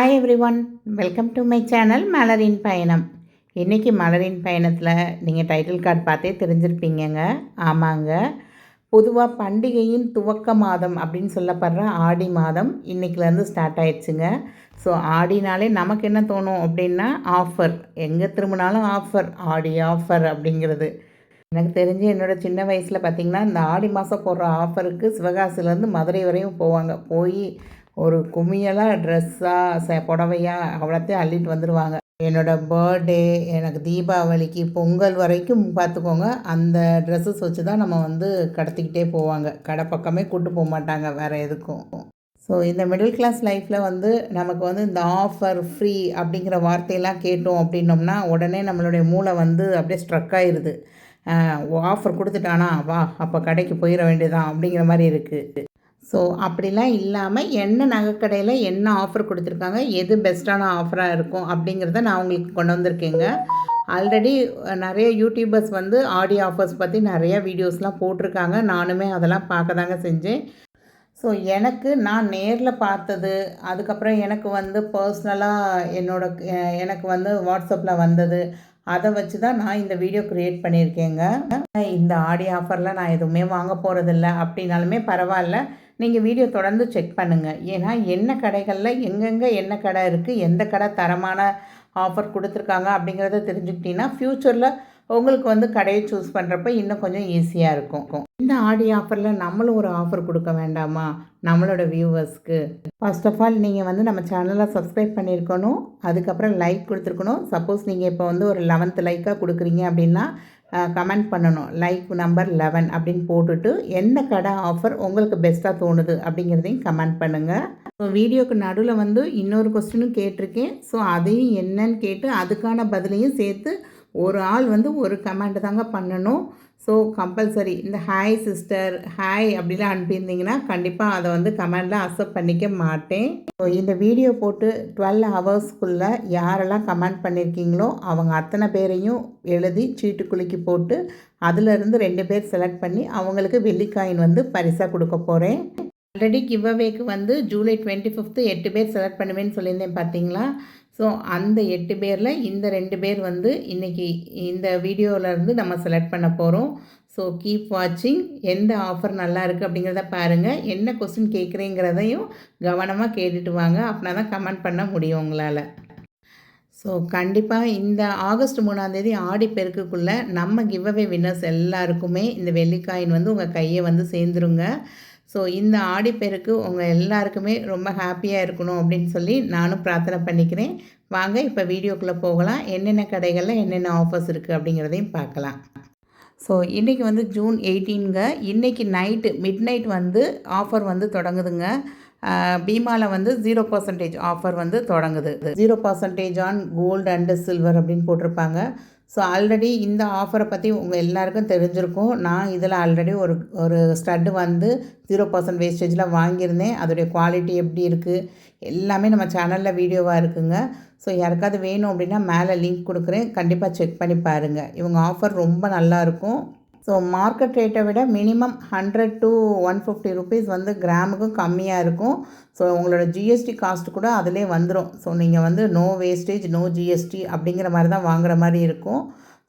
Hi everyone, welcome to my channel மலரின் பயணம். இன்றைக்கி மலரின் பயணத்தில் நீங்கள் டைட்டில் கார்டு பார்த்தே தெரிஞ்சிருப்பீங்கங்க. ஆமாங்க, பொதுவாக பண்டிகையின் துவக்க மாதம் அப்படின்னு சொல்லப்படுற ஆடி மாதம் இன்றைக்கிலேருந்து ஸ்டார்ட் ஆயிடுச்சுங்க. ஸோ ஆடினாலே நமக்கு என்ன தோணும் அப்படின்னா ஆஃபர், எங்கே திரும்பினாலும் ஆஃபர், ஆடி ஆஃபர் அப்படிங்கிறது. எனக்கு தெரிஞ்சு என்னோடய சின்ன வயசில் பார்த்திங்கன்னா இந்த ஆடி மாதம் போடுற ஆஃபருக்கு சிவகாசிலேருந்து மதுரை வரையும் போவாங்க. போய் ஒரு கும்மியெல்லாம் ட்ரெஸ்ஸாக புடவையாக அவ்வளோத்தையும் அள்ளிட்டு வந்துடுவாங்க. என்னோடய பர்த்டே, எனக்கு தீபாவளிக்கு, பொங்கல் வரைக்கும் பார்த்துக்கோங்க, அந்த ட்ரெஸ்ஸஸ் வச்சு தான் நம்ம வந்து கடத்திக்கிட்டே போவாங்க. கடை பக்கமே கூட்டு போக மாட்டாங்க வேறு எதுக்கும். ஸோ இந்த மிடில் கிளாஸ் லைஃப்பில் வந்து நமக்கு வந்து இந்த ஆஃபர், ஃப்ரீ அப்படிங்கிற வார்த்தையெல்லாம் கேட்டோம் அப்படின்னோம்னா உடனே நம்மளுடைய மூளை வந்து அப்படியே ஸ்ட்ரக் ஆயிடுது. ஆஃபர் கொடுத்துட்டானா வா அப்போ கடைக்கு போயிட வேண்டியதான் அப்படிங்கிற மாதிரி இருக்குது. ஸோ அப்படிலாம் இல்லாமல் என்ன நகைக்கடையில் என்ன ஆஃபர் கொடுத்துருக்காங்க, எது பெஸ்ட்டான ஆஃபராக இருக்கும் அப்படிங்கிறத நான் உங்களுக்கு கொண்டு வந்திருக்கேங்க. ஆல்ரெடி நிறைய யூடியூபர்ஸ் வந்து ஆடி ஆஃபர்ஸ் பற்றி நிறைய வீடியோஸ்லாம் போட்டிருக்காங்க. நானுமே அதெல்லாம் பார்க்க தாங்க செஞ்சேன். ஸோ நான் நேரில் பார்த்தது, அதுக்கப்புறம் எனக்கு வந்து பர்சனலாக எனக்கு வந்து வாட்ஸ்அப்பில் வந்தது, அதை வச்சு தான் நான் இந்த வீடியோ க்ரியேட் பண்ணியிருக்கேங்க. இந்த ஆடி ஆஃபரில் நான் எதுவுமே வாங்க போகிறதில்ல அப்படின்னாலுமே பரவாயில்ல, நீங்கள் வீடியோ தொடர்ந்து செக் பண்ணுங்கள். ஏன்னா என்ன கடைகளில் எங்கெங்கே என்ன கடை இருக்குது, எந்த கடை தரமான ஆஃபர் கொடுத்துருக்காங்க அப்படிங்கிறத தெரிஞ்சுக்கிட்டிங்கன்னா ஃப்யூச்சரில் உங்களுக்கு வந்து கடையை சூஸ் பண்ணுறப்ப இன்னும் கொஞ்சம் ஈஸியாக இருக்கும். இந்த ஆடி ஆஃபரில் நம்மளும் ஒரு ஆஃபர் கொடுக்க வேண்டாமா நம்மளோட வியூவர்ஸ்க்கு? ஃபர்ஸ்ட் ஆஃப் ஆல் நீங்கள் வந்து நம்ம சேனலை சப்ஸ்கிரைப் பண்ணியிருக்கணும், அதுக்கப்புறம் லைக் கொடுத்துருக்கணும். சப்போஸ் நீங்கள் இப்போ வந்து ஒரு 11th லைக்காக கொடுக்குறீங்க அப்படின்னா கமெண்ட் பண்ணணும், லைக் நம்பர் 11 அப்படின்னு போட்டுட்டு எந்த கடை ஆஃபர் உங்களுக்கு பெஸ்ட்டாக தோணுது அப்படிங்கிறதையும் கமெண்ட் பண்ணுங்கள். ஸோ வீடியோக்கு நடுவில் வந்து இன்னொரு கொஸ்டினும் கேட்டிருக்கேன். ஸோ அதையும் என்னன்னு கேட்டு அதுக்கான பதிலையும் சேர்த்து ஒரு ஆள் வந்து ஒரு கமெண்ட் தாங்க பண்ணணும். ஸோ கம்பல்சரி இந்த ஹாய் சிஸ்டர், ஹாய் அப்படிலாம் அனுப்பியிருந்தீங்கன்னா கண்டிப்பாக அதை வந்து கமெண்டில் அக்செப்ட் பண்ணிக்க மாட்டேன். ஸோ இந்த வீடியோ போட்டு 12 ஹவர்ஸ்க்குள்ளே யாரெல்லாம் கமெண்ட் பண்ணியிருக்கீங்களோ அவங்க அத்தனை பேரையும் எழுதி சீட்டு குலுக்கி போட்டு அதிலிருந்து 2 பேர் செலக்ட் பண்ணி அவங்களுக்கு வெள்ளிக்காயின் வந்து பரிசாக கொடுக்க போகிறேன். ஆல்ரெடி கிவ் அவேக்கு வந்து ஜூலை 25 8 பேர் செலக்ட் பண்ணுவேன்னு சொல்லியிருந்தேன் பார்த்தீங்களா? ஸோ அந்த 8 பேரில் இந்த 2 பேர் வந்து இன்றைக்கி இந்த வீடியோவிலேருந்து நம்ம செலக்ட் பண்ண போகிறோம். ஸோ கீப் வாட்சிங். எந்த ஆஃபர் நல்லா இருக்குது அப்படிங்கிறத பாருங்கள். என்ன கொஸ்டின் கேட்குறீங்கிறதையும் கவனமாக கேட்டுட்டு வாங்க, அப்படின்னா தான் கமெண்ட் பண்ண முடியும் உங்களால். ஸோ கண்டிப்பாக இந்த ஆகஸ்ட் 3 ஆடி பெருக்குக்குள்ளே நம்ம கிவ் அவே வின்னர்ஸ் எல்லாருக்குமே இந்த வெள்ளிக்காயின் வந்து உங்கள் கையை வந்து சேர்ந்துருங்க. ஸோ இந்த ஆடிப்பெருக்கு உங்கள் எல்லாருக்குமே ரொம்ப ஹாப்பியாக இருக்கணும் அப்படின்னு சொல்லி நானும் பிரார்த்தனை பண்ணிக்கிறேன். வாங்க இப்போ வீடியோக்குள்ளே போகலாம். என்னென்ன கடைகளில் என்னென்ன ஆஃபர்ஸ் இருக்குது அப்படிங்கிறதையும் பார்க்கலாம். ஸோ இன்றைக்கி வந்து ஜூன் 18ங்க. இன்றைக்கி நைட்டு மிட் வந்து ஆஃபர் வந்து தொடங்குதுங்க. பீமாவில் வந்து 0% ஆஃபர் வந்து தொடங்குது. 0% ஆன் கோல்டு அண்டு சில்வர் அப்படின்னு போட்டிருப்பாங்க. ஸோ ஆல்ரெடி இந்த ஆஃபரை பற்றி உங்கள் எல்லாருக்கும் தெரிஞ்சிருக்கும். நான் இதில் ஆல்ரெடி ஒரு ஸ்டட்டு வந்து 0% வேஸ்டேஜில் வாங்கியிருந்தேன். அதோடைய குவாலிட்டி எப்படி இருக்குது எல்லாமே நம்ம சேனலில் வீடியோவாக இருக்குங்க. ஸோ யாருக்காவது வேணும் அப்படின்னா மேலே லிங்க் கொடுக்குறேன், கண்டிப்பாக செக் பண்ணி பாருங்கள். இவங்க ஆஃபர் ரொம்ப நல்லாயிருக்கும். ஸோ மார்க்கெட் ரேட்டை விட மினிமம் 100 to 150 ருபீஸ் வந்து கிராமுக்கும் கம்மியாக இருக்கும். ஸோ உங்களோட ஜிஎஸ்டி காஸ்ட் கூட அதிலே வந்துடும். ஸோ நீங்கள் வந்து நோ வேஸ்டேஜ் நோ ஜிஎஸ்டி அப்படிங்கிற மாதிரி தான் வாங்குகிற மாதிரி இருக்கும்.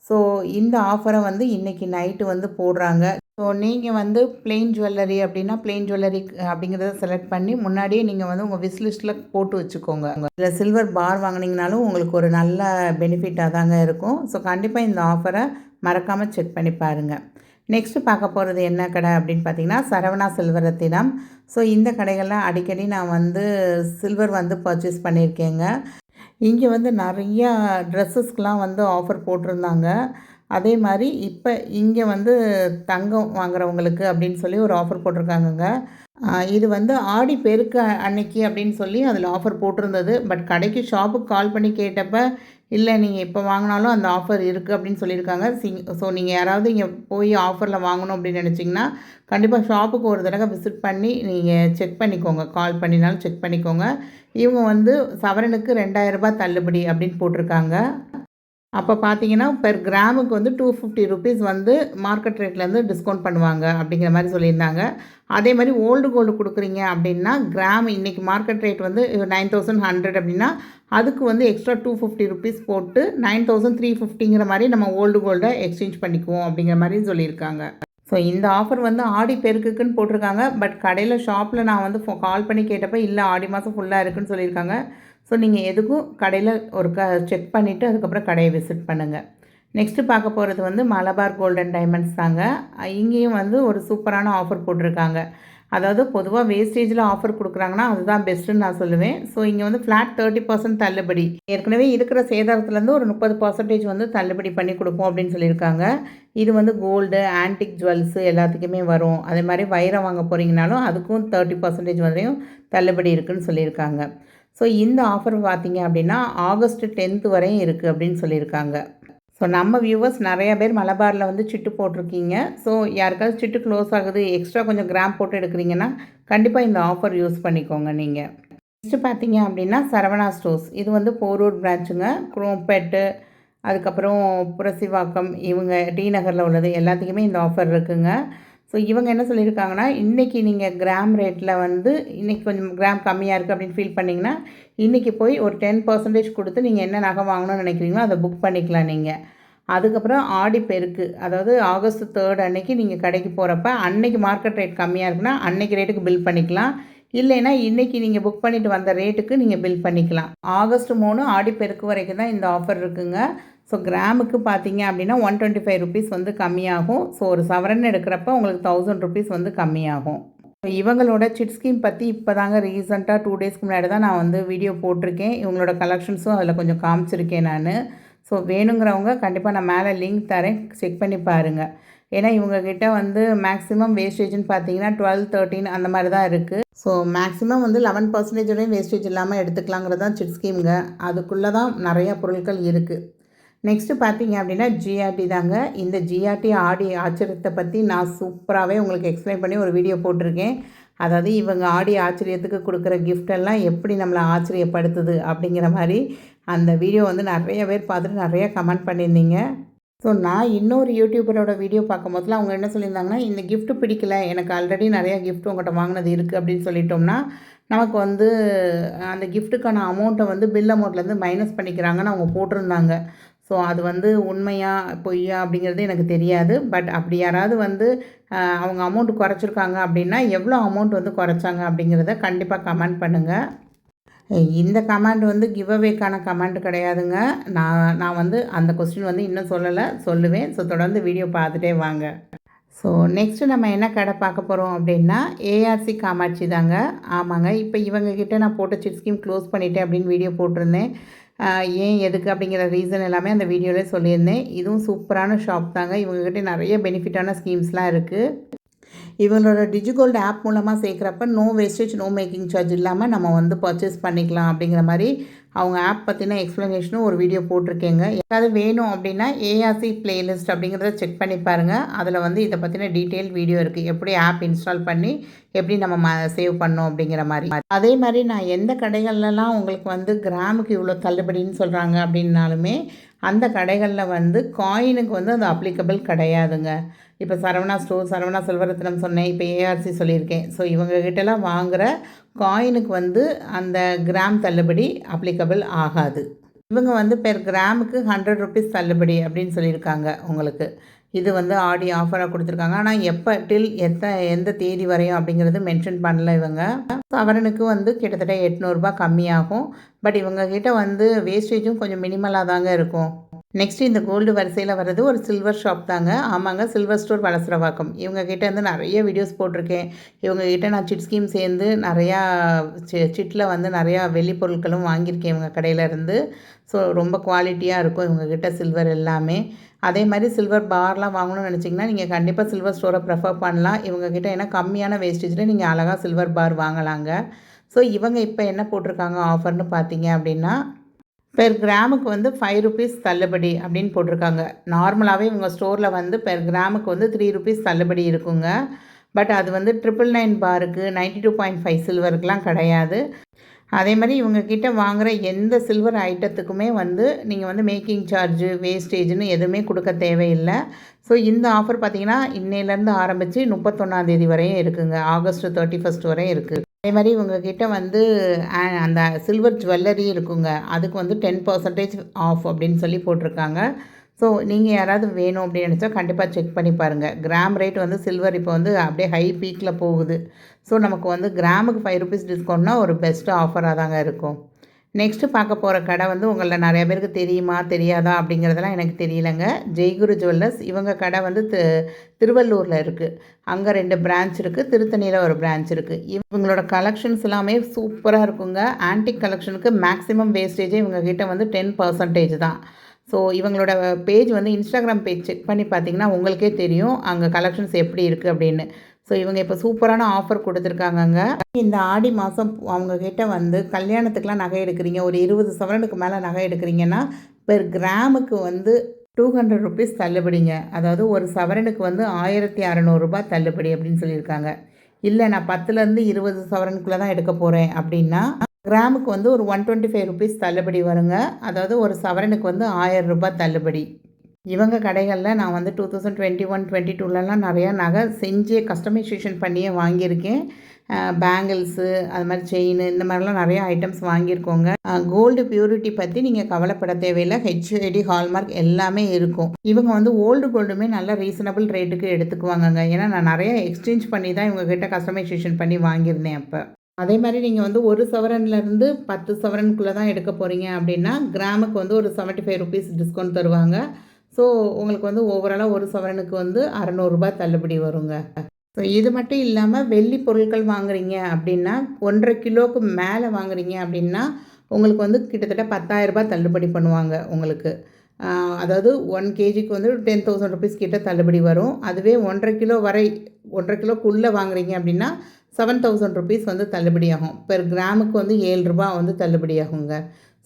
ஸோ இந்த ஆஃபரை வந்து இன்றைக்கி நைட்டு வந்து போடுறாங்க. ஸோ நீங்கள் வந்து பிளெயின் ஜுவல்லரி அப்படின்னா பிளெயின் ஜுவல்லரி அப்படிங்கிறத செலக்ட் பண்ணி முன்னாடியே நீங்கள் வந்து உங்கள் விஸ்லிஸ்ட்டில் போட்டு வச்சுக்கோங்க. இதில் சில்வர் பார் வாங்கினீங்கனாலும் உங்களுக்கு ஒரு நல்ல பெனிஃபிட்டாக தாங்க இருக்கும். ஸோ கண்டிப்பாக இந்த ஆஃபரை மறக்காமல் செக் பண்ணி பாருங்கள். நெக்ஸ்ட்டு பார்க்க போகிறது என்ன கடை அப்படின்னு பார்த்தீங்கன்னா சரவணா செல்வரத்தினம். ஸோ இந்த கடைகளில் அடிக்கடி நான் வந்து சில்வர் வந்து பர்ச்சேஸ் பண்ணியிருக்கேங்க. இங்கே வந்து நிறையா ட்ரெஸ்ஸஸ்க்கெலாம் வந்து ஆஃபர் போட்டிருந்தாங்க. அதே மாதிரி இப்போ இங்கே வந்து தங்கம் வாங்குறவங்களுக்கு அப்படின்னு சொல்லி ஒரு ஆஃபர் போட்டிருக்காங்கங்க. இது வந்து ஆடி பெருக்கு அன்னைக்கு அப்படின்னு சொல்லி அதில் ஆஃபர் போட்டிருந்தது. பட் கடைக்கு ஷாப்புக்கு கால் பண்ணி கேட்டப்போ இல்லை நீங்கள் இப்போ வாங்கினாலும் அந்த ஆஃபர் இருக்குது அப்படின்னு சொல்லியிருக்காங்க. ஸோ நீங்கள் யாராவது இங்கே போய் ஆஃபரில் வாங்கணும் அப்படின்னு நினச்சிங்கன்னா கண்டிப்பாக ஷாப்புக்கு ஒரு தடவை விசிட் பண்ணி நீங்கள் செக் பண்ணிக்கோங்க, கால் பண்ணினாலும் செக் பண்ணிக்கோங்க. இவங்க வந்து சவரனுக்கு 2000 ரூபாய் தள்ளுபடி அப்படின்னு போட்டிருக்காங்க. அப்போ பார்த்தீங்கன்னா பெர் கிராமுக்கு வந்து ₹250 வந்து மார்க்கெட் ரேட்லேருந்து டிஸ்கவுண்ட் பண்ணுவாங்க அப்படிங்கிற மாதிரி சொல்லியிருந்தாங்க. அதே மாதிரி ஓல்டு கோல்டு கொடுக்குறீங்க அப்படின்னா கிராம் இன்றைக்கி மார்க்கெட் ரேட் வந்து 9100 அப்படின்னா அதுக்கு வந்து எக்ஸ்ட்ரா ₹250 போட்டு 9350ங்கிற மாதிரி நம்ம ஓல்டு கோல்டை எக்ஸ்சேஞ்ச் பண்ணிக்குவோம் அப்படிங்கிற மாதிரி சொல்லியிருக்காங்க. ஸோ இந்த ஆஃபர் வந்து ஆடி பெருக்குக்குன்னு போட்டிருக்காங்க. பட் கடையில் ஷாப்பில் நான் வந்து கால் பண்ணி கேட்டப்போ இல்லை ஆடி மாதம் ஃபுல்லாக இருக்குதுன்னு சொல்லியிருக்காங்க. ஸோ நீங்கள் எதுக்கும் கடையில் ஒரு செக் பண்ணிவிட்டு அதுக்கப்புறம் கடையை விசிட் பண்ணுங்கள். நெக்ஸ்ட்டு பார்க்க போகிறது வந்து மலபார் கோல்டன் டைமண்ட்ஸ் தாங்க. இங்கேயும் வந்து ஒரு சூப்பரான ஆஃபர் போட்டிருக்காங்க. அதாவது பொதுவாக வேஸ்டேஜில் ஆஃபர் கொடுக்குறாங்கன்னா அதுதான் பெஸ்ட்டுன்னு நான் சொல்லுவேன். ஸோ இங்கே வந்து ஃப்ளாட் 30% தள்ளுபடி, ஏற்கனவே இருக்கிற சேதாரத்துலேருந்து ஒரு 30% வந்து தள்ளுபடி பண்ணி கொடுப்போம் அப்படின்னு சொல்லியிருக்காங்க. இது வந்து கோல்டு, ஆன்டிக் ஜுவல்ஸு எல்லாத்துக்குமே வரும். அதே மாதிரி வைரம் வாங்க போகிறீங்கனாலும் அதுக்கும் 30% வரையும் தள்ளுபடி இருக்குதுன்னு சொல்லியிருக்காங்க. ஸோ இந்த ஆஃபர் பார்த்தீங்க அப்படின்னா ஆகஸ்ட் 10th வரையும் இருக்குது அப்படின்னு சொல்லியிருக்காங்க. ஸோ நம்ம வியூவர்ஸ் நிறையா பேர் மலபாரில் வந்து சிட்டு போட்டிருக்கீங்க. ஸோ யாருக்காவது சிட்டு க்ளோஸ் ஆகுது, எக்ஸ்ட்ரா கொஞ்சம் கிராம் போட்டு எடுக்கிறீங்கன்னா கண்டிப்பாக இந்த ஆஃபர் யூஸ் பண்ணிக்கோங்க நீங்கள். நெக்ஸ்ட்டு பார்த்தீங்க அப்படின்னா சரவணா ஸ்டோர்ஸ், இது வந்து போரூர் பிரான்ச்சுங்க. குரோம்பேட்டு, அதுக்கப்புறம் புரசிவாக்கம், இவங்க டி நகரில் உள்ளது எல்லாத்துக்குமே இந்த ஆஃபர் இருக்குங்க. ஸோ இவங்க என்ன சொல்லியிருக்காங்கன்னா இன்றைக்கி நீங்கள் கிராம் ரேட்டில் வந்து இன்றைக்கி கொஞ்சம் கிராம் கம்மியாக இருக்குது அப்படின்னு ஃபீல் பண்ணிங்கன்னா இன்றைக்கி போய் ஒரு 10% கொடுத்து நீங்கள் என்ன நகை வாங்கணும்னு நினைக்கிறீங்களோ அதை புக் பண்ணிக்கலாம் நீங்கள். அதுக்கப்புறம் ஆடி பெருக்கு, அதாவது ஆகஸ்ட் 3 அன்னைக்கு நீங்கள் கடைக்கு போகிறப்ப அன்னைக்கு மார்க்கெட் ரேட் கம்மியாக இருக்குன்னா அன்னைக்கு ரேட்டுக்கு பில் பண்ணிக்கலாம். இல்லைன்னா இன்றைக்கி நீங்கள் புக் பண்ணிவிட்டு வந்த ரேட்டுக்கு நீங்கள் பில் பண்ணிக்கலாம். ஆகஸ்ட் 3 ஆடி பெருக்கு வரைக்கும் தான் இந்த ஆஃபர் இருக்குங்க. ஸோ கிராமுக்கு பார்த்தீங்க அப்படின்னா ₹125 வந்து கம்மியாகும். ஸோ ஒரு சவரன் எடுக்கிறப்ப உங்களுக்கு ₹1000 வந்து கம்மியாகும். இவங்களோட சிட் ஸ்கீம் பற்றி இப்போ தாங்க ரீசெண்டாக 2 டேஸ்க்கு முன்னாடி தான் நான் வந்து வீடியோ போட்டிருக்கேன். இவங்களோட கலெக்ஷன்ஸும் அதில் கொஞ்சம் காமிச்சிருக்கேன் நான். ஸோ வேணுங்கிறவங்க கண்டிப்பாக நான் மேலே லிங்க் தரேன், செக் பண்ணி பாருங்கள். ஏன்னா இவங்கக்கிட்ட வந்து மேக்ஸிமம் வேஸ்டேஜ்னு பார்த்தீங்கன்னா 12, 13 அந்த மாதிரி தான் இருக்குது. ஸோ மேக்ஸிமம் வந்து 11% வேஸ்டேஜ் இல்லாமல் எடுத்துக்கலாங்கிறது தான் சிட் ஸ்கீமுங்க. அதுக்குள்ளே தான் நிறையா பொருட்கள் இருக்குது. நெக்ஸ்ட்டு பார்த்தீங்க அப்படின்னா ஜிஆர்டி தாங்க. இந்த ஜிஆர்டி ஆடி ஆச்சரியத்தை பற்றி நான் சூப்பராகவே உங்களுக்கு எக்ஸ்பிளைன் பண்ணி ஒரு வீடியோ போட்டிருக்கேன். அதாவது இவங்க ஆடி ஆச்சரியத்துக்கு கொடுக்குற கிஃப்டெல்லாம் எப்படி நம்மளை ஆச்சரியப்படுத்துது அப்படிங்கிற மாதிரி அந்த வீடியோ வந்து நிறைய பேர் பார்த்துட்டு நிறையா கமெண்ட் பண்ணியிருந்தீங்க. ஸோ நான் இன்னொரு யூடியூபரோட வீடியோ பார்க்கும் போதில் அவங்க என்ன சொல்லியிருந்தாங்கன்னா இந்த கிஃப்ட்டு பிடிக்கல, எனக்கு ஆல்ரெடி நிறையா கிஃப்ட் உங்கள்கிட்ட வாங்கினது இருக்குது அப்படின்னு சொல்லிட்டோம்னா நமக்கு வந்து அந்த கிஃப்ட்டுக்கான அமௌண்ட்டை வந்து பில் அமௌண்ட்லேருந்து மைனஸ் பண்ணிக்கிறாங்கன்னு அவங்க போட்டிருந்தாங்க. ஸோ அது வந்து உண்மையா பொய்யா அப்படிங்கிறது எனக்கு தெரியாது. பட் அப்படி யாராவது வந்து அவங்க அமௌண்ட்டு குறைச்சிருக்காங்க அப்படின்னா எவ்வளோ அமௌண்ட் வந்து குறைச்சாங்க அப்படிங்கிறத கண்டிப்பாக கமெண்ட் பண்ணுங்கள். இந்த கமெண்ட் வந்து கிவ் அவேக்கான கமெண்ட் கிடையாதுங்க. நான் வந்து அந்த கொஸ்டின் வந்து இன்னும் சொல்லுவேன். ஸோ தொடர்ந்து வீடியோ பார்த்துட்டே வாங்க. ஸோ நெக்ஸ்ட்டு நம்ம என்ன கடை பார்க்க போகிறோம் அப்படின்னா ஏஆர்சி காமாட்சி தாங்க. ஆமாங்க, இப்போ இவங்கக்கிட்ட நான் போட்ட சிட் ஸ்கீம் க்ளோஸ் பண்ணிட்டேன் அப்படின்னு வீடியோ போட்டிருந்தேன். ஏன் எதுக்கு அப்படிங்கிற ரீசன் எல்லாமே அந்த வீடியோவில் சொல்லியிருந்தேன். இதுவும் சூப்பரான ஷாப் தாங்க. இவங்ககிட்ட நிறைய பெனிஃபிட்டான ஸ்கீம்ஸ்லாம் இருக்குது. இவங்களோட டிஜிகோல்டு ஆப் மூலமாக சேர்க்குறப்ப no wastage, no making charge இல்லாமல் நம்ம வந்து பர்ச்சேஸ் பண்ணிக்கலாம் அப்படிங்கிற மாதிரி அவங்க ஆப் பற்றின எக்ஸ்ப்ளனேஷனும் ஒரு வீடியோ போட்டிருக்கேங்க. ஏதாவது வேணும் அப்படின்னா ஏஆர்சி பிளேலிஸ்ட் அப்படிங்கிறத செக் பண்ணி பாருங்கள். அதில் வந்து இதை பற்றின டீட்டெயில் வீடியோ இருக்குது, எப்படி ஆப் இன்ஸ்டால் பண்ணி எப்படி நம்ம சேவ் பண்ணோம் அப்படிங்கிற மாதிரி. அதே மாதிரி நான் எந்த கடைகள்லாம் உங்களுக்கு வந்து கிராமுக்கு இவ்வளோ தள்ளுபடின்னு சொல்கிறாங்க அப்படின்னாலுமே அந்த கடைகளில் வந்து காயினுக்கு வந்து அது அப்ளிகபிள் கிடையாதுங்க. இப்போ சரவணா ஸ்டோர், சரவணா செல்வரத்னம் சொன்னேன், இப்போ ஏஆர்சி சொல்லியிருக்கேன். ஸோ இவங்ககிட்டலாம் வாங்குகிற காயினுக்கு வந்து அந்த கிராம் தள்ளுபடி அப்ளிகபிள் ஆகாது. இவங்க வந்து பெர் கிராமுக்கு ₹100 தள்ளுபடி அப்படின்னு சொல்லியிருக்காங்க உங்களுக்கு. இது வந்து ஆடி ஆஃபராக கொடுத்துருக்காங்க. ஆனால் எப்போ எந்த தேதி வரையும் அப்படிங்கிறது மென்ஷன் பண்ணல இவங்க. சவரனுக்கு வந்து கிட்டத்தட்ட ₹800 கம்மியாகும். பட் இவங்கக்கிட்ட வந்து வேஸ்டேஜும் கொஞ்சம் மினிமலாக தாங்க இருக்கும். நெக்ஸ்ட்டு இந்த கோல்டு வரிசையில் வர்றது ஒரு சில்வர் ஷாப் தாங்க. ஆமாங்க, சில்வர் ஸ்டோர் வலசரவாக்கம். இவங்ககிட்ட வந்து நிறைய வீடியோஸ் போட்டிருக்கேன். இவங்ககிட்ட நான் சிட் ஸ்கீம் சேர்ந்து நிறையா சிட்டில் வந்து நிறையா வெள்ளி பொருட்களும் வாங்கியிருக்கேன் இவங்க கடையிலேருந்து. ஸோ ரொம்ப குவாலிட்டியாக இருக்கும் இவங்ககிட்ட சில்வர் எல்லாமே. அதே மாதிரி சில்வர் பார்லாம் வாங்கணும்னு நினச்சிங்கன்னா நீங்கள் கண்டிப்பாக சில்வர் ஸ்டோரை ப்ரெஃபர் பண்ணலாம் இவங்ககிட்ட. ஏன்னா கம்மியான வேஸ்டேஜில் நீங்கள் அழகாக சில்வர் பார் வாங்கலாங்க. ஸோ இவங்க இப்போ என்ன போட்டிருக்காங்க ஆஃபர்னு பார்த்தீங்க அப்படின்னா பெர் கிராமுக்கு வந்து ₹5 தள்ளுபடி அப்படின்னு போட்டிருக்காங்க. நார்மலாகவே இவங்க ஸ்டோரில் வந்து பெர் கிராமுக்கு வந்து ₹3 தள்ளுபடி இருக்குங்க. பட் அது வந்து 999 பாருக்கு 92.5 சில்வருக்குலாம் கிடையாது. அதே மாதிரி இவங்கக்கிட்ட வாங்குகிற எந்த சில்வர் ஐட்டத்துக்குமே வந்து நீங்கள் வந்து மேக்கிங் சார்ஜு வேஸ்டேஜ்னு எதுவுமே கொடுக்க தேவையில்லை. ஸோ இந்த ஆஃபர் பார்த்திங்கன்னா இன்னையிலேருந்து ஆரம்பித்து 31ஆம் தேதி வரையும் இருக்குதுங்க. ஆகஸ்ட் 31 வரையும் இருக்குது. அதே மாதிரி இவங்கக்கிட்ட வந்து அந்த சில்வர் ஜுவல்லரி இருக்குங்க, அதுக்கு வந்து 10% ஆஃப் அப்படின்னு சொல்லி போட்டிருக்காங்க. ஸோ நீங்கள் யாராவது வேணும் அப்படின்னு நினச்சா கண்டிப்பாக செக் பண்ணி பாருங்கள். கிராம் ரேட் வந்து சில்வர் இப்போ வந்து அப்படியே ஹை பீக்கில் போகுது. ஸோ நமக்கு வந்து கிராமுக்கு ₹5 டிஸ்கவுண்ட்னா ஒரு பெஸ்ட் ஆஃபராக தாங்க இருக்கும். நெக்ஸ்ட்டு பார்க்க போகிற கடை வந்து உங்களில் நிறைய பேருக்கு தெரியுமா தெரியாதா அப்படிங்கிறதெல்லாம் எனக்கு தெரியலங்க. ஜெய்குரு ஜுவல்லர்ஸ், இவங்க கடை வந்து திருவள்ளூரில் இருக்குது. அங்கே 2 பிரான்ச் இருக்குது, திருத்தணியில் ஒரு பிரான்ச் இருக்குது. இவங்களோட கலெக்ஷன்ஸ் எல்லாமே சூப்பராக இருக்குங்க. ஆன்டிக் கலெக்ஷனுக்கு மேக்ஸிமம் வேஸ்டேஜே இவங்ககிட்ட வந்து 10% தான். ஸோ இவங்களோட பேஜ் வந்து இன்ஸ்டாகிராம் பேஜ் செக் பண்ணி பார்த்தீங்கன்னா உங்களுக்கே தெரியும் அங்கே கலெக்ஷன்ஸ் எப்படி இருக்குது அப்படின்னு. ஸோ இவங்க இப்போ சூப்பரான ஆஃபர் கொடுத்துருக்காங்கங்க. இந்த ஆடி மாதம் அவங்கக்கிட்ட வந்து கல்யாணத்துக்குலாம் நகை எடுக்கிறீங்க, ஒரு 20 சவரனுக்கு மேலே நகை எடுக்கிறீங்கன்னா பெர் கிராமுக்கு வந்து ₹200 தள்ளுபடிங்க. அதாவது ஒரு சவரனுக்கு வந்து ₹1600 தள்ளுபடி அப்படின்னு சொல்லியிருக்காங்க. இல்லை நான் 10லேருந்து 20 சவரனுக்குள்ளே தான் எடுக்க போகிறேன் அப்படின்னா கிராமுக்கு வந்து ஒரு ₹125 தள்ளுபடி வருங்க. அதாவது ஒரு சவரனுக்கு வந்து ₹1000 தள்ளுபடி. இவங்க கடைகளில் நான் வந்து 2021, 22லலாம் நிறையா நகை செஞ்சே கஸ்டமைசேஷன் பண்ணியே வாங்கியிருக்கேன். பேங்கிள்ஸு, அது மாதிரி செயின், இந்த மாதிரிலாம் நிறையா ஐட்டம்ஸ் வாங்கியிருக்கோங்க. கோல்டு பியூரிட்டி பற்றி நீங்கள் கவலைப்பட தேவையில்லை. HID ஹால்மார்க் எல்லாமே இருக்கும். இவங்க வந்து ஓல்டு கோல்டுமே நல்ல ரீசனபிள் ரேட்டுக்கு எடுத்துக்குவாங்கங்க. ஏன்னா நான் நிறையா எக்ஸ்சேஞ்ச் பண்ணி தான் இவங்ககிட்ட கஸ்டமைசேஷன் பண்ணி வாங்கியிருந்தேன் அப்போ. அதே மாதிரி நீங்கள் வந்து ஒரு சவரன்லேருந்து 10 சவரனுக்குள்ளே தான் எடுக்க போகிறீங்க அப்படின்னா கிராமுக்கு வந்து ஒரு ₹75 டிஸ்கவுண்ட் தருவாங்க. ஸோ உங்களுக்கு வந்து ஓவராலாக ஒரு சவரனுக்கு வந்து ₹600 தள்ளுபடி வருங்க. ஸோ இது மட்டும் இல்லாமல் வெள்ளி பொருட்கள் வாங்குறீங்க அப்படின்னா 1.5 கிலோவுக்கு மேலே வாங்குறீங்க அப்படின்னா உங்களுக்கு வந்து கிட்டத்தட்ட ₹10,000 தள்ளுபடி பண்ணுவாங்க உங்களுக்கு. அதாவது 1 kgக்கு வந்து ₹10,000 கிட்ட தள்ளுபடி வரும். அதுவே 1.5 கிலோ வரை 1.5 கிலோக்குள்ளே வாங்குறீங்க அப்படின்னா ₹7,000 வந்து தள்ளுபடி ஆகும். பெர் கிராமுக்கு வந்து ₹7 வந்து தள்ளுபடி ஆகுங்க.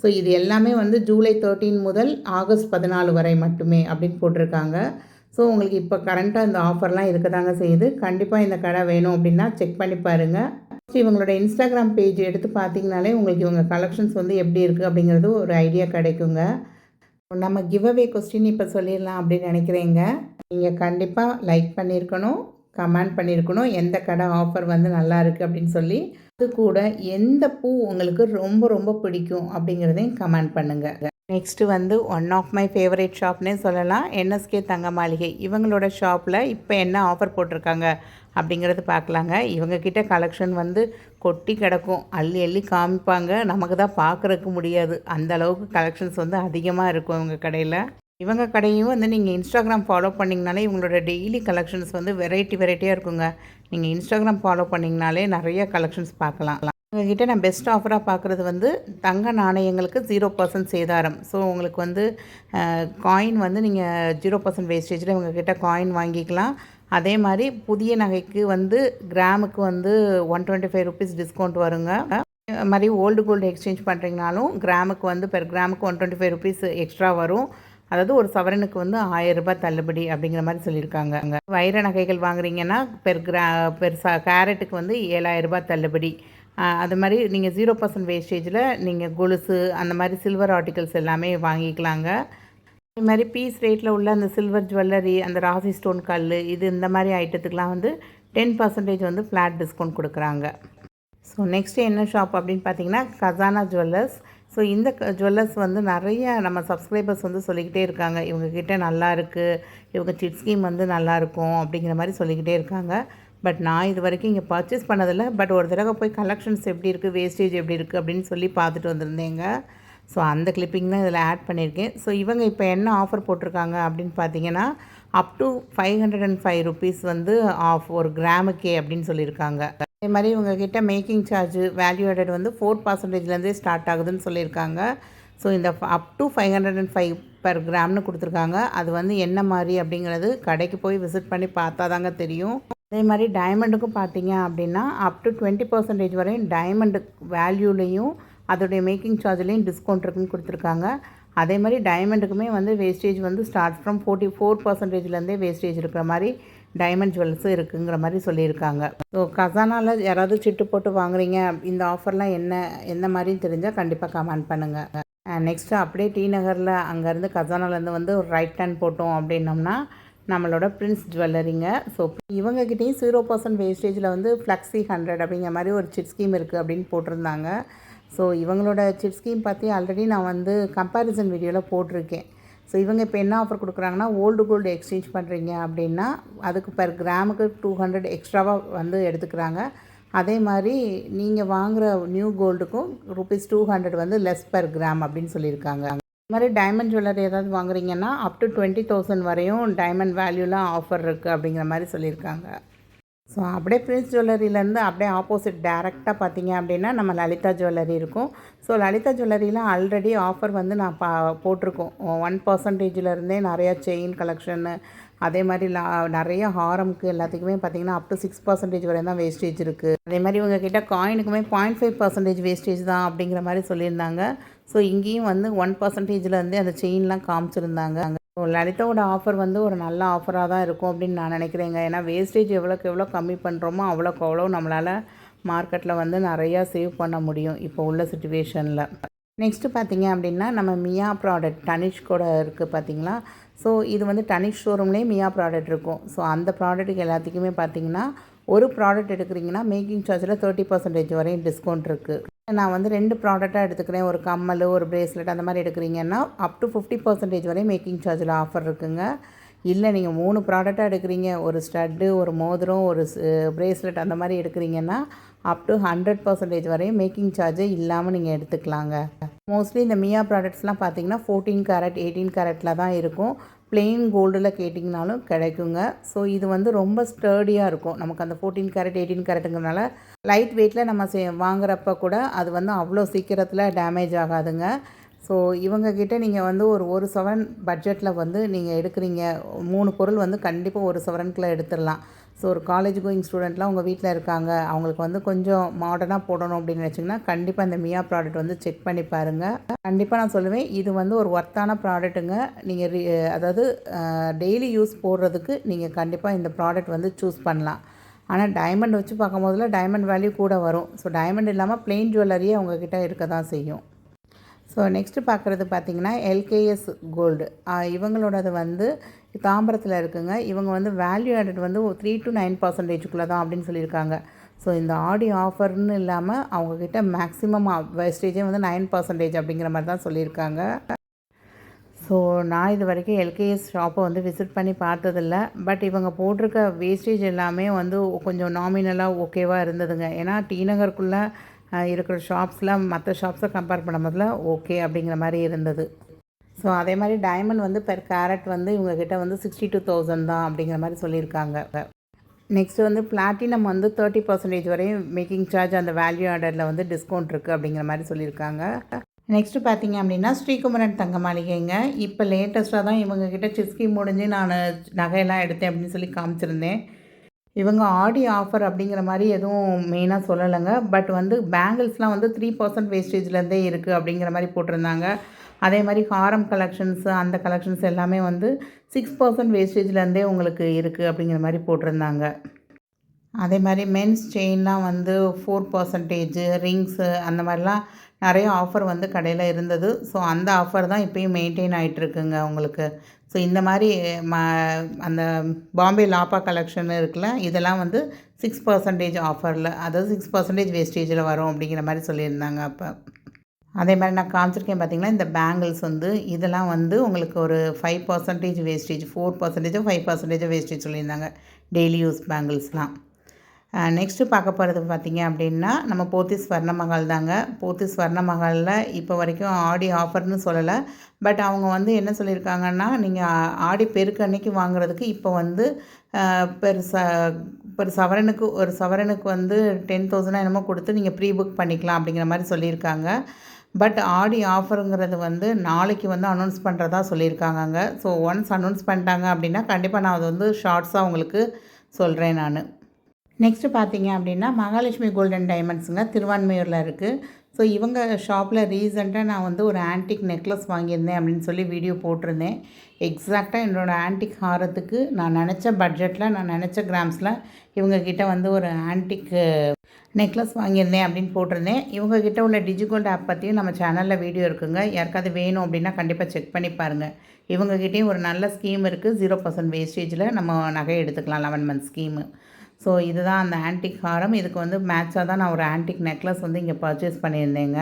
ஸோ இது எல்லாமே வந்து ஜூலை 13 முதல் ஆகஸ்ட் 14 வரை மட்டுமே அப்படின்னு போட்டிருக்காங்க. ஸோ உங்களுக்கு இப்போ கரண்ட்டாக இந்த ஆஃபர்லாம் இருக்க தாங்க செய்யுது. கண்டிப்பாக இந்த கடை வேணும் அப்படின்னா செக் பண்ணி பாருங்கள். இவங்களோட இன்ஸ்டாகிராம் பேஜ் எடுத்து பார்த்தீங்கனாலே உங்களுக்கு இவங்க கலெக்ஷன்ஸ் வந்து எப்படி இருக்குது அப்படிங்கிறது ஒரு ஐடியா கிடைக்குங்க. நம்ம கிவ்அவே கொஸ்டின் இப்போ சொல்லிடலாம் அப்படின்னு நினைக்கிறேங்க. நீங்கள் கண்டிப்பாக லைக் பண்ணியிருக்கணும், கமெண்ட் பண்ணியிருக்கணும் எந்த கடை ஆஃபர் வந்து நல்லா இருக்குது அப்படின்னு சொல்லி. அது கூட எந்த பூ உங்களுக்கு ரொம்ப ரொம்ப பிடிக்கும் அப்படிங்கிறதையும் கமெண்ட் பண்ணுங்கள். நெக்ஸ்ட்டு வந்து ஒன் ஆஃப் மை ஃபேவரேட் ஷாப்னே சொல்லலாம், NSK தங்க மாளிகை. இவங்களோட ஷாப்பில் இப்போ என்ன ஆஃபர் போட்டிருக்காங்க அப்படிங்கிறது பார்க்கலாங்க. இவங்கக்கிட்ட கலெக்ஷன் வந்து கொட்டி கிடக்கும், அள்ளி அள்ளி காமிப்பாங்க. நமக்கு தான் பார்க்குறதுக்கு முடியாது, அந்த அளவுக்கு கலெக்ஷன்ஸ் வந்து அதிகமாக இருக்கும் இவங்க கடையில். இவங்க கடையும் வந்து நீங்கள் இன்ஸ்டாகிராம் ஃபாலோ பண்ணிங்கனாலே இவங்களோட டெய்லி கலெக்ஷன்ஸ் வந்து வெரைட்டியாக இருக்குங்க. நீங்கள் இன்ஸ்டாகிராம் ஃபாலோ பண்ணிங்கனாலே நிறைய கலெக்ஷன்ஸ் பார்க்கலாம். உங்கள்கிட்ட நான் பெஸ்ட் ஆஃபராக பார்க்குறது வந்து தங்க நாணயங்களுக்கு 0% சேதாரம். ஸோ உங்களுக்கு வந்து காயின் வந்து நீங்கள் 0% வேஸ்டேஜில் இவங்கக்கிட்ட காயின் வாங்கிக்கலாம். அதே மாதிரி புதிய நகைக்கு வந்து கிராமுக்கு வந்து ₹125 டிஸ்கவுண்ட் வருங்க. அது மாதிரி ஓல்டு கோல்டு எக்ஸ்சேஞ்ச் பண்ணுறீங்கனாலும் கிராமுக்கு வந்து பெர் கிராமுக்கு ₹125 எக்ஸ்ட்ரா வரும். அதாவது ஒரு சவரனுக்கு வந்து ₹1000 தள்ளுபடி அப்படிங்கிற மாதிரி சொல்லியிருக்காங்க. வைர நகைகள் வாங்குறீங்கன்னா பெர் கேரட்டுக்கு வந்து ₹7000 தள்ளுபடி. அது மாதிரி நீங்கள் 0% வேஸ்டேஜில் நீங்கள் கொலுசு அந்த மாதிரி சில்வர் ஆர்டிகல்ஸ் எல்லாமே வாங்கிக்கலாங்க. அதே மாதிரி பீஸ் ரேட்டில் உள்ள அந்த சில்வர் ஜுவல்லரி, அந்த ராசி ஸ்டோன் கல், இது இந்த மாதிரி ஐட்டத்துக்கெலாம் வந்து 10% வந்து ஃப்ளாட் டிஸ்கவுண்ட் கொடுக்குறாங்க. ஸோ நெக்ஸ்ட்டு என்ன ஷாப் அப்படின்னு பார்த்தீங்கன்னா கசானா ஜுவல்லர்ஸ். ஸோ இந்த ஜுவல்லர்ஸ் வந்து நிறைய நம்ம சப்ஸ்கிரைபர்ஸ் வந்து சொல்லிக்கிட்டே இருக்காங்க, இவங்கக்கிட்ட நல்லா இருக்குது, இவங்க சிட் ஸ்கீம் வந்து நல்லாயிருக்கும் அப்படிங்கிற மாதிரி சொல்லிக்கிட்டே இருக்காங்க. பட் நான் இது வரைக்கும் இங்கே பர்ச்சேஸ் பண்ணதில்லை. பட் ஒரு தடவை போய் கலெக்ஷன்ஸ் எப்படி இருக்குது, வேஸ்டேஜ் எப்படி இருக்குது அப்படின்னு சொல்லி பார்த்துட்டு வந்திருந்தேங்க. ஸோ அந்த கிளிப்பிங் தான் இதில் ஆட் பண்ணியிருக்கேன். ஸோ இவங்க இப்போ என்ன ஆஃபர் போட்டிருக்காங்க அப்படின்னு பார்த்தீங்கன்னா அப் டு ₹505 வந்து ஆஃப் ஒரு கிராமுக்கே அப்படின்னு சொல்லியிருக்காங்க. அதே மாதிரி இவங்கக்கிட்ட மேக்கிங் சார்ஜு வேல்யூ ஆடட் வந்து 4%லேருந்தே ஸ்டார்ட் ஆகுதுன்னு சொல்லியிருக்காங்க. ஸோ இந்த அப் டு 505 பெர் கிராம்னு கொடுத்துருக்காங்க. அது வந்து என்ன மாதிரி அப்படிங்கிறது கடைக்கு போய் விசிட் பண்ணி பார்த்தா தாங்க தெரியும். அதே மாதிரி டைமண்டுக்கும் பார்த்தீங்க அப்படின்னா அப் டு 20% வரையும் டைமண்டு வேல்யூலேயும் அதோடைய மேக்கிங் சார்ஜ்லேயும் டிஸ்கவுண்ட் இருக்குன்னு கொடுத்துருக்காங்க. அதே மாதிரி டைமண்டுக்குமே வந்து வேஸ்டேஜ் வந்து ஸ்டார்ட் ஃப்ரம் 44%லேருந்தே வேஸ்டேஜ் இருக்கிற மாதிரி டைமண்ட் ஜுவல்ஸும் இருக்குங்கிற மாதிரி சொல்லியிருக்காங்க. ஸோ கசானாவில் யாராவது சிட்டு போட்டு வாங்குறீங்க, இந்த ஆஃபர்லாம் எந்த மாதிரின்னு தெரிஞ்சால் கண்டிப்பாக கமெண்ட் பண்ணுங்கள். நெக்ஸ்ட்டு அப்படியே டி நகரில் அங்கேருந்து கசானாலேருந்து வந்து ஒரு ரைட் டர்ன் போட்டோம் அப்படின்னோம்னா நம்மளோட பிரின்ஸ் ஜுவல்லரிங்க. ஸோ இவங்ககிட்டையும் 0% வேஸ்டேஜில் வந்து ஃப்ளக்ஸி 100 அப்படிங்கிற மாதிரி ஒரு சிட் ஸ்கீம் இருக்குது அப்படின்னு போட்டிருந்தாங்க. ஸோ இவங்களோட சிட் ஸ்கீம் பற்றி ஆல்ரெடி நான் வந்து கம்பேரிசன் வீடியோவில் போட்டிருக்கேன். ஸோ இவங்க இப்போ என்ன ஆஃபர் கொடுக்குறாங்கன்னா, ஓல்டு கோல்டு எக்ஸ்சேஞ்ச் பண்ணுறீங்க அப்படின்னா அதுக்கு பெர் கிராமுக்கு 200 எக்ஸ்ட்ராவாக வந்து எடுத்துக்கிறாங்க. அதே மாதிரி நீங்கள் வாங்குகிற நியூ கோல்டுக்கும் ₹200 வந்து லெஸ் பெர் கிராம் அப்படின்னு சொல்லியிருக்காங்க. இது மாதிரி டைமண்ட் ஜுவல்லரி ஏதாவது வாங்குறீங்கன்னா அப் டு 20,000 வரையும் டைமண்ட் வேல்யூலாம் ஆஃபர் இருக்குது அப்படிங்கிற மாதிரி சொல்லியிருக்காங்க. ஸோ அப்படியே பிரின்ஸ் ஜுவல்லரியிலேருந்து அப்படியே ஆப்போசிட் டேரெக்டாக பார்த்தீங்க அப்படின்னா நம்ம லலிதா ஜுவல்லரி இருக்கும். ஸோ லலிதா ஜுவல்லரியில் ஆல்ரெடி ஆஃபர் வந்து நான் போட்டிருக்கோம். 1%லேருந்தே நிறையா செயின் கலெக்ஷன்னு, அதே மாதிரி நிறைய ஹாரமுக்கு எல்லாத்துக்குமே பார்த்திங்கன்னா அப் டு 6% வரையும் தான் வேஸ்டேஜ் இருக்குது. அதே மாதிரி இவங்க கிட்ட காயினுக்குமே 0.5% வேஸ்டேஜ் தான் அப்படிங்கிற மாதிரி சொல்லியிருந்தாங்க. ஸோ இங்கேயும் வந்து 1%லேருந்தே அந்த செயின்லாம் காமிச்சிருந்தாங்க. ஸோ லலிதாவோட ஆஃபர் வந்து ஒரு நல்ல ஆஃபராக தான் இருக்கும் அப்படின்னு நான் நினைக்கிறேங்க. ஏன்னா வேஸ்டேஜ் எவ்வளோக்கு எவ்வளோ கம்மி பண்ணுறோமோ அவ்வளோக்கு அவ்வளோ நம்மளால் மார்க்கெட்டில் வந்து நிறையா சேவ் பண்ண முடியும் இப்போ உள்ள சிச்சுவேஷனில். நெக்ஸ்ட்டு பார்த்திங்க அப்படின்னா நம்ம மியா ப்ராடக்ட் டனிஷ் கூட இருக்குது பார்த்திங்களா. ஸோ இது வந்து டனிஷ் ஷோரூம்லேயே மியா ப்ராடக்ட் இருக்கும். ஸோ அந்த ப்ராடக்ட்டுக்கு எல்லாத்துக்குமே பார்த்திங்கன்னா ஒரு ப்ராடக்ட் எடுக்கிறீங்கன்னா மேக்கிங் சார்ஜில் 30% வரையும் டிஸ்கவுண்ட் இருக்குது. நான் வந்து 2 ப்ராடக்டாக எடுத்துக்கிறேன். ஒரு கம்மல், ஒரு பிரேஸ்லெட் அந்த மாதிரி எடுக்கிறீங்கன்னா அப் டு 50% வரையும் மேக்கிங் சார்ஜில் ஆஃபர் இருக்குங்க. இல்லை நீங்கள் 3 ப்ராடக்டாக எடுக்கிறீங்க, ஒரு ஸ்டட்டு, ஒரு மோதிரம், ஒரு பிரேஸ்லெட் அந்த மாதிரி எடுக்கிறீங்கன்னா அப் டு 100% வரையும் மேக்கிங் சார்ஜே இல்லாமல் நீங்கள் எடுத்துக்கலாங்க. மோஸ்ட்லி இந்த மியா ப்ராடக்ட்ஸ்லாம் பார்த்தீங்கன்னா 14 கேரட் 18 கேரட்டில் தான் இருக்கும். பிளெயின் கோல்டில் கேட்டிங்கனாலும் கிடைக்குங்க. ஸோ இது வந்து ரொம்ப ஸ்டர்டியாக இருக்கும். நமக்கு அந்த 14 கேரட் 18 கேரட்டுங்கிறனால லைட் வெயிட்டில் நம்ம வாங்குறப்ப கூட அது வந்து அவ்வளோ சீக்கிரத்தில் டேமேஜ் ஆகாதுங்க. ஸோ இவங்கக்கிட்ட நீங்கள் வந்து ஒரு சவரன் பட்ஜெட்டில் வந்து நீங்கள் எடுக்கிறீங்க, 3 பொருள் வந்து கண்டிப்பாக 1 சவரனுக்குள்ளே எடுத்துடலாம். ஸோ ஒரு காலேஜ் கோயிங் ஸ்டூடெண்ட்லாம் உங்கள் வீட்டில் இருக்காங்க, அவங்களுக்கு வந்து கொஞ்சம் மாடர்னாக போடணும் அப்படின்னு நினச்சிங்கன்னா கண்டிப்பாக இந்த மியா ப்ராடக்ட் வந்து செக் பண்ணி பாருங்கள். கண்டிப்பாக நான் சொல்லுவேன் இது வந்து ஒரு ஒர்த்தான ப்ராடக்ட்டுங்க. நீங்கள் அதாவது டெய்லி யூஸ் போடுறதுக்கு நீங்கள் கண்டிப்பாக இந்த ப்ராடக்ட் வந்து சூஸ் பண்ணலாம். ஆனால் டைமண்ட் வச்சு பார்க்கும்போதுல டைமண்ட் வேல்யூ கூட வரும். ஸோ டைமண்ட் இல்லாமல் பிளெயின் ஜுவல்லரியே உங்ககிட்ட இருக்க தான் செய்யும். ஸோ நெக்ஸ்ட்டு பார்க்குறது பார்த்திங்கன்னா எல்கேஎஸ் கோல்டு. இவங்களோடது வந்து தாம்பரத்தில் இருக்குங்க. இவங்க வந்து வேல்யூ ஆடட் வந்து 3 to 9% தான் அப்படின்னு சொல்லியிருக்காங்க. ஸோ இந்த ஆடி ஆஃபர்னு இல்லாமல் அவங்கக்கிட்ட மேக்ஸிமம் வேஸ்டேஜே வந்து 9% அப்படிங்கிற மாதிரி தான் சொல்லியிருக்காங்க. ஸோ நான் இது வரைக்கும் எல்கேஎஸ் ஷாப்பை வந்து விசிட் பண்ணி பார்த்ததில்ல. பட் இவங்க போட்டிருக்க வேஸ்டேஜ் எல்லாமே வந்து கொஞ்சம் நாமினலாக ஓகேவாக இருந்ததுங்க. ஏன்னா டி நகருக்குள்ளே இருக்கிற ஷாப்ஸில் மற்ற ஷாப்ஸை கம்பேர் பண்ணும்போதுல ஓகே அப்படிங்கிற மாதிரி இருந்தது. ஸோ அதே மாதிரி டைமண்ட் வந்து பெர் கேரட் வந்து இவங்கக்கிட்ட வந்து 62,000 தான் அப்படிங்கிற மாதிரி சொல்லியிருக்காங்க. நெக்ஸ்ட்டு வந்து பிளாட்டினம் வந்து 30% வரையும் மேக்கிங் சார்ஜ் அந்த வேல்யூ ஆர்டரில் வந்து டிஸ்கவுண்ட் இருக்குது அப்படிங்கிற மாதிரி சொல்லியிருக்காங்க. நெக்ஸ்ட்டு பார்த்திங்க அப்படின்னா ஸ்ரீகுமரன் தங்க மாளிகைங்க. இப்போ லேட்டஸ்ட்டாக தான் இவங்கக்கிட்ட சிஸ்கி முடிஞ்சு நான் நகையெல்லாம் எடுத்தேன் அப்படின்னு சொல்லி காமிச்சிருந்தேன். இவங்க ஆடி ஆஃபர் அப்படிங்கிற மாதிரி எதுவும் மெயினாக சொல்லலைங்க. பட் வந்து பேங்கிள்ஸ்லாம் வந்து 3% வேஸ்டேஜ்லேருந்தே இருக்குது அப்படிங்கிற மாதிரி போட்டிருந்தாங்க. அதே மாதிரி ஹாரம் கலெக்ஷன்ஸு அந்த கலெக்ஷன்ஸ் எல்லாமே வந்து 6% வேஸ்டேஜ்லேருந்தே உங்களுக்கு இருக்குது அப்படிங்கிற மாதிரி போட்டிருந்தாங்க. அதே மாதிரி மென்ஸ் செயின்லாம் வந்து 4%, ரிங்ஸு அந்த மாதிரிலாம் நிறைய ஆஃபர் வந்து கடையில் இருந்தது. ஸோ அந்த ஆஃபர் தான் இப்போயும் மெயின்டைன் ஆகிட்டுருக்குங்க உங்களுக்கு. ஸோ இந்த மாதிரி அந்த பாம்பே லாப்பா கலெக்ஷன் இருக்குல்ல, இதெல்லாம் வந்து 6% ஆஃபரில், அதாவது 6% வேஸ்டேஜில் வரும் அப்படிங்கிற மாதிரி சொல்லியிருந்தாங்க அப்போ. அதே மாதிரி நான் காமிச்சிருக்கேன் பார்த்திங்களா, இந்த பேங்கிள்ஸ் வந்து இதெல்லாம் வந்து உங்களுக்கு ஒரு 5% வேஸ்டேஜ், 4% 5% வேஸ்டேஜ் சொல்லியிருந்தாங்க டெய்லி யூஸ் பேங்கிள்ஸ்லாம். நெக்ஸ்ட்டு பார்க்க போகிறது பார்த்திங்க அப்படின்னா நம்ம போத்தீஸ் ஸ்வர்ணமஹால் தாங்க. போத்தீஸ் ஸ்வர்ணமஹாலில் இப்போ வரைக்கும் ஆடி ஆஃபர்னு சொல்லலை. பட் அவங்க வந்து என்ன சொல்லியிருக்காங்கன்னா, நீங்கள் ஆடி பெருக்கு அன்னைக்கு வாங்குறதுக்கு இப்போ வந்து ஒரு சவரனுக்கு வந்து 10,000 என்னமோ கொடுத்து நீங்கள் ப்ரீ புக் பண்ணிக்கலாம் அப்படிங்கிற மாதிரி சொல்லியிருக்காங்க. பட் ஆடி ஆஃபருங்கிறது வந்து நாளைக்கு வந்து அனௌன்ஸ் பண்ணுறதா சொல்லியிருக்காங்கங்க. ஸோ ஒன்ஸ் அனௌன்ஸ் பண்ணிட்டாங்க அப்படின்னா கண்டிப்பாக நான் அது வந்து ஷார்ட்ஸாக உங்களுக்கு சொல்கிறேன் நான். நெக்ஸ்ட்டு பார்த்திங்க அப்படின்னா மகாலட்சுமி கோல்டன் டைமண்ட்ஸுங்க, திருவான்மையூரில் இருக்குது. ஸோ இவங்க ஷாப்பில் ரீசெண்டாக நான் வந்து ஒரு ஆன்டிக் நெக்லஸ் வாங்கியிருந்தேன் அப்படின்னு சொல்லி வீடியோ போட்டிருந்தேன். எக்ஸாக்டாக என்னோடய ஆன்டிக் ஹாரத்துக்கு நான் நினச்ச பட்ஜெட்டில், நான் நினச்ச கிராம்ஸில் இவங்கக்கிட்ட வந்து ஒரு ஆன்டிக் நெக்லஸ் வாங்கியிருந்தேன் அப்படின்னு போட்டிருந்தேன். இவங்கக்கிட்ட உள்ள டிஜிகோல்டு ஆப் பற்றியும் நம்ம சேனலில் வீடியோ இருக்குங்க. யாருக்காவது வேணும் அப்படின்னா கண்டிப்பாக செக் பண்ணி பாருங்கள். இவங்கக்கிட்டேயும் ஒரு நல்ல ஸ்கீம் இருக்குது. 0% வேஸ்டேஜில் நம்ம நகை எடுத்துக்கலாம், 11 மந்த் ஸ்கீமு. ஸோ இதுதான் அந்த ஆன்டிக் ஹாரம். இதுக்கு வந்து மேட்சாக தான் நான் ஒரு ஆன்டிக் நெக்லஸ் வந்து இங்கே பர்ச்சேஸ் பண்ணியிருந்தேங்க.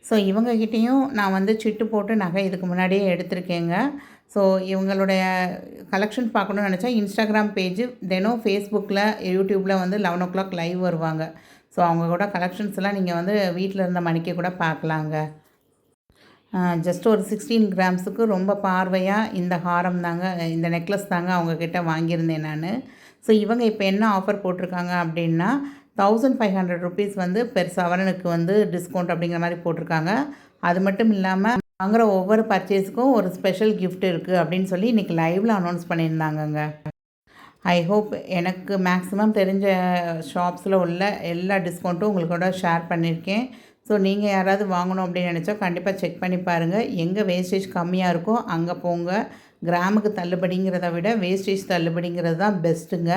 ஸோ இவங்கக்கிட்டேயும் நான் வந்து சிட்டு போட்டு நகை இதுக்கு முன்னாடியே எடுத்திருக்கேங்க. ஸோ இவங்களுடைய கலெக்ஷன் பார்க்கணுன்னு நினச்சா இன்ஸ்டாகிராம் பேஜு, தினம் ஃபேஸ்புக்கில், யூடியூப்பில் வந்து 11 o'clock லைவ் வருவாங்க. ஸோ அவங்க கூட கலெக்ஷன்ஸ் எல்லாம் நீங்கள் வந்து வீட்டில் இருந்த மணிக்கு கூட பார்க்கலாங்க. ஜஸ்ட் ஒரு 16 கிராம்ஸுக்கு ரொம்ப பார்வையாக இந்த ஹாரம் தாங்க, இந்த நெக்லஸ் தாங்க அவங்கக்கிட்ட வாங்கியிருந்தேன் நான். ஸோ இவங்க இப்போ என்ன ஆஃபர் போட்டிருக்காங்க அப்படின்னா 1500 ருபீஸ் வந்து பெர் சவரனுக்கு வந்து டிஸ்கவுண்ட் அப்படிங்கிற மாதிரி போட்டிருக்காங்க. அது மட்டும் இல்லாமல் வாங்குகிற ஒவ்வொரு பர்ச்சேஸுக்கும் ஒரு ஸ்பெஷல் கிஃப்ட் இருக்குது அப்படின்னு சொல்லி இன்றைக்கி லைவில் அனௌன்ஸ் பண்ணியிருந்தாங்கங்க. ஐ ஹோப் எனக்கு மேக்ஸிமம் தெரிஞ்ச ஷாப்ஸில் உள்ள எல்லா டிஸ்கவுண்ட்டும் உங்களோட ஷேர் பண்ணியிருக்கேன். ஸோ நீங்கள் யாராவது வாங்கணும் அப்படின்னு நினச்சா கண்டிப்பாக செக் பண்ணி பாருங்கள். எங்கே வேஸ்டேஜ் கம்மியாக இருக்கோ அங்கே போங்க. கிராமுக்கு தள்ளுபடிங்கிறத விட வேஸ்டேஜ் தள்ளுபடிங்கிறது தான் பெஸ்ட்டுங்க.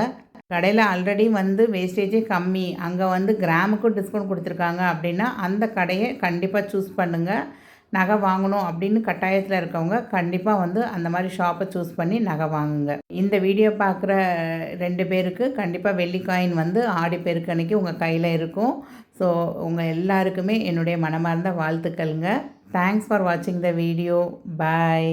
கடையில் ஆல்ரெடி வந்து வேஸ்டேஜே கம்மி, அங்கே வந்து கிராமுக்கும் டிஸ்கவுண்ட் கொடுத்துருக்காங்க அப்படின்னா அந்த கடையை கண்டிப்பாக சூஸ் பண்ணுங்கள். நகை வாங்கணும் அப்படின்னு கட்டாயத்தில் இருக்கவங்க கண்டிப்பாக வந்து அந்த மாதிரி ஷாப்பை சூஸ் பண்ணி நகை வாங்குங்க. இந்த வீடியோ பார்க்குற 2 பேருக்கு கண்டிப்பாக வெள்ளி காயின் வந்து ஆடி பெருக்கு அன்னைக்கு உங்கள் கையில் இருக்கும். ஸோ உங்கள் எல்லாருக்குமே என்னுடைய மனமார்ந்த வாழ்த்துக்கள்ங்க. தேங்க்ஸ் ஃபார் வாட்சிங் த வீடியோ. பாய்.